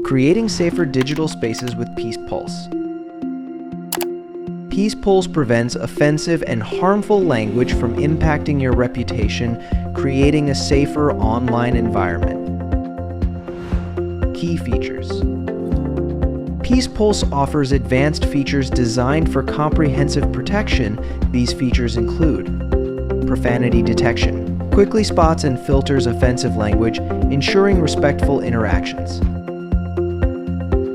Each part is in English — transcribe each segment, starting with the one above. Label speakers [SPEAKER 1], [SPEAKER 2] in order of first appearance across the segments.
[SPEAKER 1] Creating safer digital spaces with Peace Pulse. Peace Pulse prevents offensive and harmful language from impacting your reputation, creating a safer online environment. Key features. Peace Pulse offers advanced features designed for comprehensive protection. These features include profanity detection, quickly spots and filters offensive language, ensuring respectful interactions.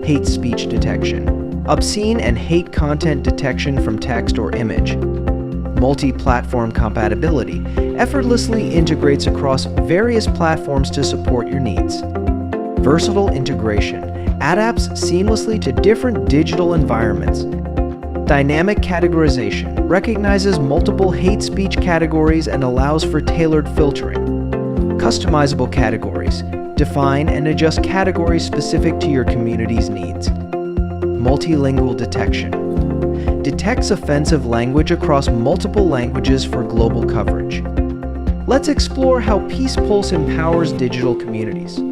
[SPEAKER 1] Hate speech detection, obscene and hate content detection from text or image. Multi-platform compatibility, effortlessly integrates across various platforms to support your needs. Versatile integration, adapts seamlessly to different digital environments. Dynamic categorization, recognizes multiple hate speech categories and allows for tailored filtering. Customizable categories, define and adjust categories specific to your community's needs. Multilingual detection, detects offensive language across multiple languages for global coverage. Let's explore how Peace Pulse empowers digital communities.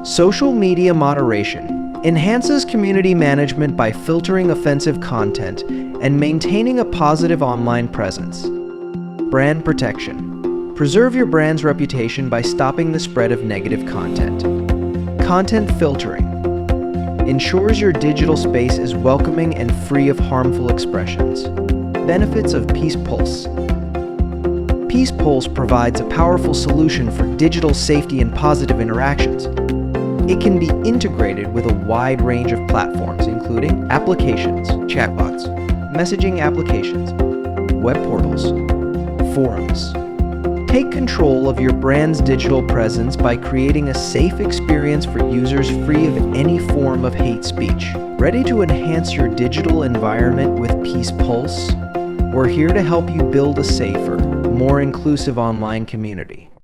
[SPEAKER 1] Social media moderation enhances community management by filtering offensive content and maintaining a positive online presence. Brand protection, preserve your brand's reputation by stopping the spread of negative content. Content filtering, ensures your digital space is welcoming and free of harmful expressions. Benefits of Peace Pulse. Peace Pulse provides a powerful solution for digital safety and positive interactions. It can be integrated with a wide range of platforms, including applications, chatbots, messaging applications, web portals, forums. Take control of your brand's digital presence by creating a safe experience for users free of any form of hate speech. Ready to enhance your digital environment with Peace Pulse? We're here to help you build a safer, more inclusive online community.